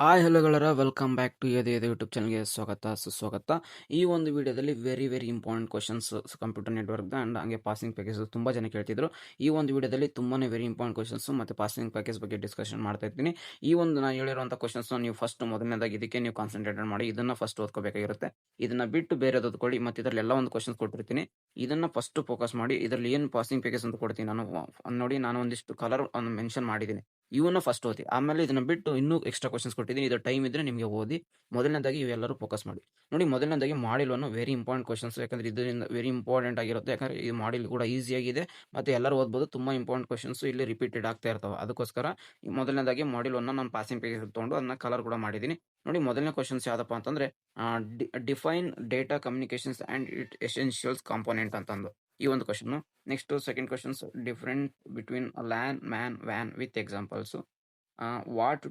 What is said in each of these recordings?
Hi hello ಗೆಳೆಯರ, welcome back to ಯದೇ YouTube ಚಾನಲ್ಗೆ ಸ್ವಾಗತ ಸುಸ್ವಾಗತ. ಈ ಒಂದು ವಿಡಿಯೋದಲ್ಲಿ ವೆರಿ ಇಂಪಾರ್ಟೆಂಟ್ ಕ್ವಶನ್ಸ್ ಕಂಪ್ಯೂಟರ್ ನೆಟ್ವರ್ಕ್ದ ಆ್ಯಂಡ್ ಹಂಗೆ ಪಾಸಿಂಗ್ ಪ್ಯಾಕೇಜ್ ತುಂಬ ಜನ ಕೇಳ್ತಿದ್ರು. ಈ ಒಂದು ವಿಡಿಯೋದಲ್ಲಿ ತುಂಬಾ ವೆರಿ ಇಂಪಾರ್ಟೆಂಟ್ ಕ್ವಶನ್ಸ್ ಮತ್ತು ಪಾಸಿಂಗ್ ಪ್ಯಾಕೇಜ್ ಬಗ್ಗೆ ಡಿಸ್ಕಷನ್ ಮಾಡ್ತಾ ಇರ್ತೀನಿ. ಈ ಒಂದು ನಾನು ಹೇಳಿರುವಂಥ ಕ್ವಶನ್ಸ್ನ ನೀವು ಫಸ್ಟ್ ಮೊದಲನೇದಾಗಿ ಇದಕ್ಕೆ ನೀವು ಕಾನ್ಸಂಟ್ರೇಟ್ ಮಾಡಿ ಇದನ್ನು ಫಸ್ಟ್ ಓದ್ಕೋಬೇಕಾಗಿರುತ್ತೆ. ಇದನ್ನು ಬಿಟ್ಟು ಬೇರೆದು ಓದ್ಕೊಳ್ಳಿ. ಮತ್ತು ಇದರಲ್ಲಿ ಎಲ್ಲ ಒಂದು ಕ್ವಶನ್ಸ್ ಕೊಟ್ಟಿರ್ತೀನಿ, ಇದನ್ನು ಫಸ್ಟ್ ಫೋಕಸ್ ಮಾಡಿ. ಇದರಲ್ಲಿ ಏನು ಪಾಸಿಂಗ್ ಪ್ಯಾಕೇಜ್ ಅಂತ ಕೊಡ್ತೀನಿ ನಾನು ನೋಡಿ, ನಾನು ಒಂದಿಷ್ಟು ಕಲರ್ ಮೆನ್ಷನ್ ಮಾಡಿದ್ದೀನಿ, ಇವನ್ನ ಫಸ್ಟ್ ಓದಿ. ಆಮೇಲೆ ಇದನ್ನ ಬಿಟ್ಟು ಇನ್ನೂ ಎಕ್ಸ್ಟ್ರಾ ಕ್ವಶನ್ಸ್ ಕೊಟ್ಟಿದ್ದೀನಿ, ಇದು ಟೈಮ್ ಇದ್ರೆ ನಿಮಗೆ ಓದಿ. ಮೊದಲನೇದಾಗಿ ಇವೆಲ್ಲರೂ ಫೋಕಸ್ ಮಾಡಿ. ನೋಡಿ, ಮೊದಲನೇದಾಗಿ ಮಾಡಿಲ್ ಒನ್ ವೆರಿ ಇಂಪಾರ್ಟೆಂಟ್ ಕ್ವಶನ್ಸ್, ಯಾಕಂದ್ರೆ ಇದರಿಂದ ವೆರಿ ಇಂಪಾರ್ಟೆಂಟ್ ಆಗಿರುತ್ತೆ. ಯಾಕಂದ್ರೆ ಈ ಮಾಡಿಲ್ ಕೂಡ ಈಸಿಯಾಗಿದೆ ಮತ್ತು ಎಲ್ಲರೂ ಓದ್ಬೋದು. ತುಂಬ ಇಂಪಾರ್ಟೆಂಟ್ ಕ್ವಶನ್ಸ್ ಇಲ್ಲಿ ರಿಪೀಟೆಡ್ ಆಗ್ತಾ ಇರ್ತವೆ. ಅದಕ್ಕೋಸ್ಕರ ಈ ಮೊದಲನೇದಾಗಿ ಮಾಡಿಲ್ ಒನ್ನ ನಾನು ಪಾಸಿಂಗ್ ಪೇಜ್ ತೊಗೊಂಡು ಅದನ್ನ ಕಲರ್ ಕೂಡ ಮಾಡಿದ್ದೀನಿ. ನೋಡಿ, ಮೊದಲನೇ ಕ್ವಶನ್ಸ್ ಯಾವುದಪ್ಪ ಅಂತಂದ್ರೆ define data communications and it essentials component ಅಂತಂದು ಈ ಒಂದು question. Next second questions, different between LAN man van with examples. What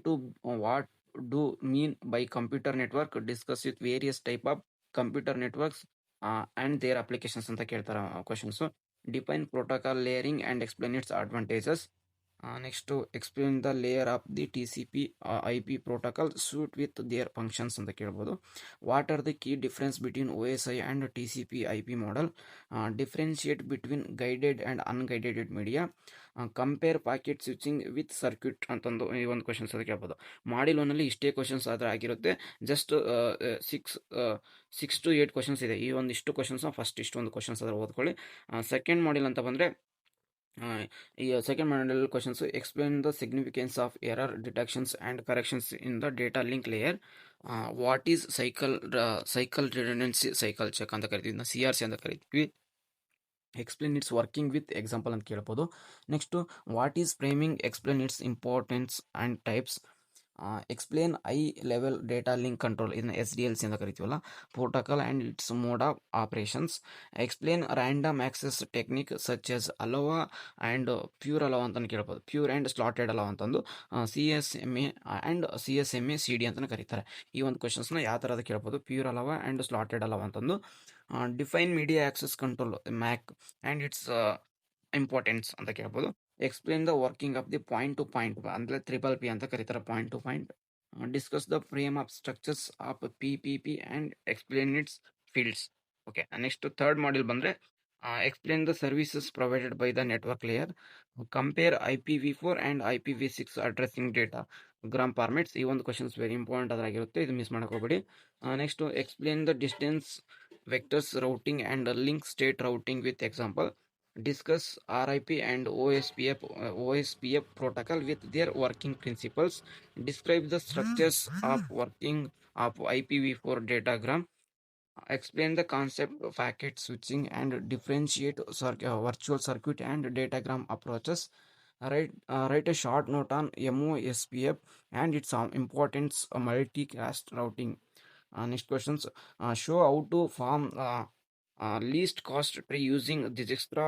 do mean by computer network? Discuss with various type of computer networks and their applications ಅಂತ ಕೇಳ್ತಾರ questions. Define protocol layering and explain its advantages. Next explain the layer of the TCP IP protocol suite with their functions ಅಂತ ಕೇಳ್ಬೋದು. What are the key difference between OSI and TCP IP model. Differentiate between guided and unguided media. Compare packet switching with circuit ಅಂತಂದು ಈ ಒಂದು questions ಅದು ಕೇಳ್ಬೋದು. ಮಾಡಿಲ್ ಒನ್ನಲ್ಲಿ ಇಷ್ಟೇ questions ಆದರೆ ಆಗಿರುತ್ತೆ. ಜಸ್ಟ್ ಸಿಕ್ಸ್ ಟು 8 ಕ್ವಶನ್ಸ್ ಇದೆ. ಈ ಒಂದಿಷ್ಟು ಕ್ವಶನ್ಸ್ ಫಸ್ಟ್ ಇಷ್ಟೊಂದು ಕ್ವಶನ್ಸ್ ಆದರೆ ಓದ್ಕೊಳ್ಳಿ. ಸೆಕೆಂಡ್ ಮಾಡಿಲ್ ಅಂತ ಬಂದರೆ, ಈ second module questions, explain the significance of error detections and corrections in the data link layer. What is cycle redundancy cycle check ಅಂತ ಕರಿತೀವಿ, ನಾವು CRC ಅಂತ ಕರಿತೀವಿ. Explain its working with example ಅಂತ ಕೇಳ್ಬೋದು. Next what is framing, explain its importance and types. Explain high level data link control, ಇದನ್ನ SDLC ಅಂತ ಕರಿತೀವಲ್ಲ, protocol and its mode of operations. Explain random access technique such S ಅಲೋವಾ and pure ಅಲೋವಾ ಅಂತಲೂ ಕೇಳ್ಬೋದು, pure and slotted aloha ಅಂತಂದು. CSMA and CSMA CD ಅಂತಲೂ ಕರೀತಾರೆ. ಈ ಒಂದು ಕ್ವಶನ್ಸ್ನ ಯಾವ ಥರದ ಕೇಳ್ಬೋದು, pure aloha and slotted aloha ಅಂತಂದು. Define media access control MAC and its importance ಅಂತ ಕೇಳ್ಬೋದು. Explain the working of the point to point ಅಂದರೆ PPP ಅಂತ ಕರೀತಾರೆ, point to point. Discuss the frame of structures of PPP and explain its fields. Okay, next third module ಬಂದರೆ, explain the services provided by the network layer. Compare IPv4 and IPv6 addressing datagram formats. ಈ ಒಂದು questions very important ಅದಾಗಿರುತ್ತೆ, ಇದು miss ಮಾಡಕ್ಕೆ ಹೋಗಬೇಡಿ. Next explain the distance vectors routing and link state routing with example. Discuss RIP and OSPF protocol with their working principles. Describe the structures of working of IPv4 datagram. Explain the concept of packet switching and differentiate virtual circuit and datagram approaches. Write a short note on MOSPF and its importance multicast routing. Next questions, show how to form least cost tree using Dijkstra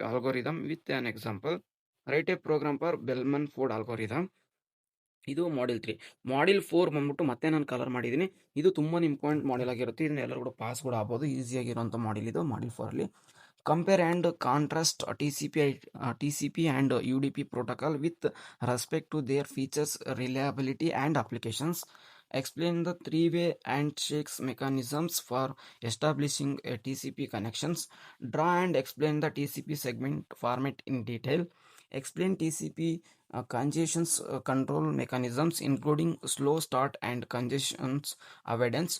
algorithm with an example. Write a program for Bellman-Ford algorithm. ಇದು ಮಾಡಿಲ್ 3. ಮಾಡಿಲ್ 4 ಬಂದ್ಬಿಟ್ಟು ಮತ್ತೆ ನಾನು colour ಮಾಡಿದ್ದೀನಿ. ಇದು ತುಂಬಾ important ಮಾಡಿಲ್ ಆಗಿರುತ್ತೆ, ಇದನ್ನ ಎಲ್ಲರೂ ಕೂಡ ಪಾಸ್ ಕೂಡ ಆಗ್ಬೋದು, ಈಸಿಯಾಗಿರುವಂಥ ಮಾಡಿಲ್ ಇದು. ಮಾಡಿಲ್ 4ಅಲ್ಲಿ compare and contrast TCP and UDP protocol with respect to their features, reliability and applications. Explain the three-way handshakes mechanisms for establishing a TCP connections. Draw and explain the TCP segment format in detail. Explain TCP congestion control mechanisms including slow start and congestion avoidance.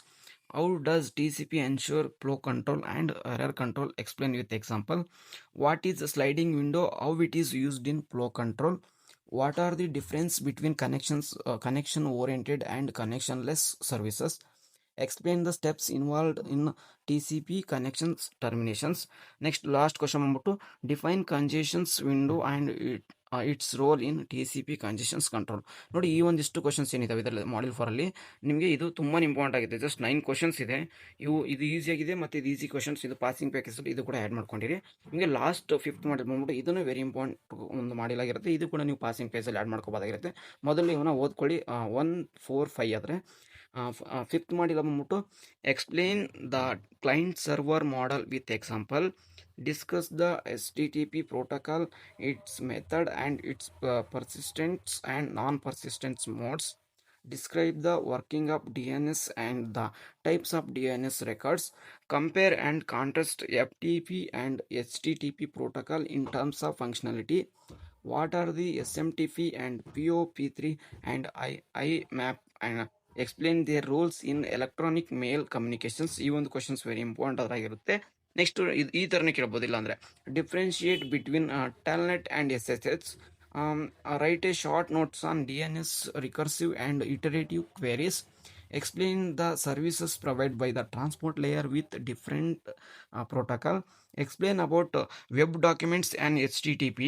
How does TCP ensure flow control and error control? Explain with example. What is a sliding window? How it is used in flow control? What are the difference between connection oriented and connectionless services? Explain the steps involved in TCP connections terminations. Next last question ಬಂದ್ಬಿಟ್ಟು define congestions window and its role in TCP congestions control. ನೋಡಿ, ಈ ಒಂದಿಷ್ಟು questions ಏನಿದಾವೆ ಇದರಲ್ಲಿ ಮಾಡಿಲ್ 4ಅಲ್ಲಿ ನಿಮಗೆ ಇದು ತುಂಬಾ important ಆಗಿದೆ. Just 9 questions ಇದೆ. ಇದು ಈಸಿಯಾಗಿದೆ ಮತ್ತು ಇದು ಈಸಿ ಕ್ವಶನ್ಸ್. ಇದು ಪಾಸಿಂಗ್ ಪ್ಯಾಕೇಜಲ್ಲಿ ಇದು ಕೂಡ ಆ್ಯಡ್ ಮಾಡ್ಕೊಂಡಿರಿ. ನಿಮಗೆ ಲಾಸ್ಟ್ 5th ಮಾಡಿಲ್ ಬಂದ್ಬಿಟ್ಟು ಇದನ್ನು ವೆರಿ ಇಂಪಾರ್ಟೆಂಟ್ ಒಂದು ಮಾಡಿಲ್ ಆಗಿರುತ್ತೆ. ಇದು ಕೂಡ ನೀವು ಪಾಸಿಂಗ್ ಪೇಜಲ್ಲಿ ಆ್ಯಡ್ ಮಾಡ್ಕೋಬೋದಾಗಿರುತ್ತೆ. ಮೊದಲು ಇವನ್ನ ಓದ್ಕೊಳ್ಳಿ. 1, 4, 5 ಆದರೆ 5th ಮಾಡಿಲ್ ಬಂದ್ಬಿಟ್ಟು explain the client server model with example. Discuss the HTTP protocol, its method and its persistence and non-persistence modes. describe the working of DNS and the types of DNS records, compare and contrast FTP and HTTP protocol in terms of functionality. What are the SMTP and POP3 and IMAP and explain their roles in electronic mail communications. ಈ ಒಂದು questions very important ಅದಾಗಿರುತ್ತೆ. Next ಈ ಥರನೇ ಕೇಳ್ಬೋದಿಲ್ಲ ಅಂದರೆ differentiate between Telnet and SSH. Write a short notes on DNS recursive and iterative queries. Explain the services provided by the transport layer with different protocol. Explain about web documents and HTTP.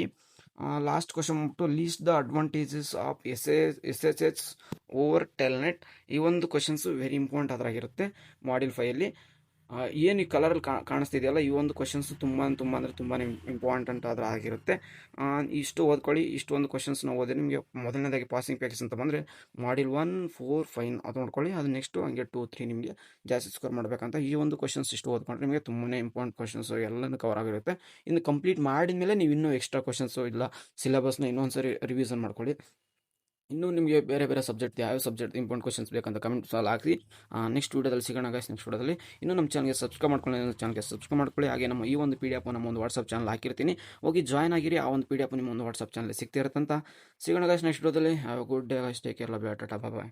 Last question to list the advantages of SSH over Telnet. ಈ ಒಂದು questions very important ಅದ್ರಾಗಿರುತ್ತೆ module 5ಅಲ್ಲಿ. ಏನು ಈ ಕಲರಲ್ಲಿ ಕಾಣಿಸ್ತಿದೆಯಲ್ಲ ಈ ಒಂದು questions ತುಂಬ ಅಂದರೆ ತುಂಬಾ ಇಂಪಾರ್ಟೆಂಟ್ ಅದ್ರ ಆಗಿರುತ್ತೆ. ಇಷ್ಟು ಓದ್ಕೊಳ್ಳಿ. ಇಷ್ಟು ಒಂದು ಕ್ವಶನ್ಸ್ನ ಓದಿ ನಿಮಗೆ ಮೊದಲನೇದಾಗಿ ಪಾಸಿಂಗ್ ಪ್ಯಾಕೇಜ್ ಅಂತ ಬಂದರೆ ಮಾಡ್ಯೂಲ್ 1, 4, 5 ಅದು ನೋಡ್ಕೊಳ್ಳಿ. ಅದು ನೆಕ್ಸ್ಟು ಹಂಗೆ 2, 3 ನಿಮಗೆ ಜಾಸ್ತಿ ಸ್ಕೋರ್ ಮಾಡಬೇಕಂತ ಈ ಒಂದು ಕ್ವಶನ್ಸ್ ಇಷ್ಟು ಓದ್ಕೊಂಡ್ರೆ ನಿಮಗೆ ತುಂಬಾ ಇಂಪಾರ್ಟೆಂಟ್ ಕ್ವಶನ್ಸ್ ಎಲ್ಲನೂ ಕವರ್ ಆಗಿರುತ್ತೆ. ಇನ್ನು ಕಂಪ್ಲೀಟ್ ಮಾಡಿದ ಮೇಲೆ ನೀವು ಇನ್ನೂ ಎಕ್ಸ್ಟ್ರಾ ಕ್ವಶನ್ಸು ಇಲ್ಲ ಸಿಲೆಬಸ್ನ ಇನ್ನೊಂದ್ಸರಿ ರಿವಿಷನ್ ಮಾಡ್ಕೊಳ್ಳಿ. ಇನ್ನೂ ನಿಮಗೆ ಬೇರೆ ಬೇರೆ ಸಬ್ಜೆಕ್ಟ್ ಯಾವ ಸಬ್ಜೆಕ್ಟ್ ಇಂಪಾರ್ಟೆಂಟ್ ಕ್ವಶನ್ಸ್ ಬೇಕಂತ ಕಮೆಂಟ್ಸ್ ಅಲ್ಲಿ ಹಾಕಿ. ನೆಕ್ಸ್ಟ್ ವೀಡಿಯೋದಲ್ಲಿ ಸಿಗೋಣ ಗೈಸ್. ನೆಕ್ಸ್ಟ್ ವೀಡಿಯೋದಲ್ಲಿ ಇನ್ನೂ ನಮ್ಮ ಚಾನಲ್ಗೆ ಸಬ್ಸ್ಕ್ರೈಬ್ ಮಾಡ್ಕೊಳ್ಳಿ. ಹಾಗೆ ನಮ್ಮ ಈ ಒಂದು PDF ನಮ್ಮ ಒಂದು ವಾಟ್ಸಪ್ ಚಾನಲ್ ಹಾಕಿರ್ತೀನಿ, ಹೋಗಿ ಜಾಯ್ನ್ ಆಗಿರಿ. ಆ ಒಂದು PDF ನಿಮ್ಮ ಒಂದು ವಾಟ್ಸಪ್ ಚಾನಲ್ ಸಿಗ್ತಿರುತ್ತೆ ಅಂತ. ಸಿಗೋಣ ಗೈಸ್ ನೆಕ್ಸ್ಟ್ ವೀಡಿಯೋದಲ್ಲಿ. Have a good day guys. Take care. Love you. Tata bye.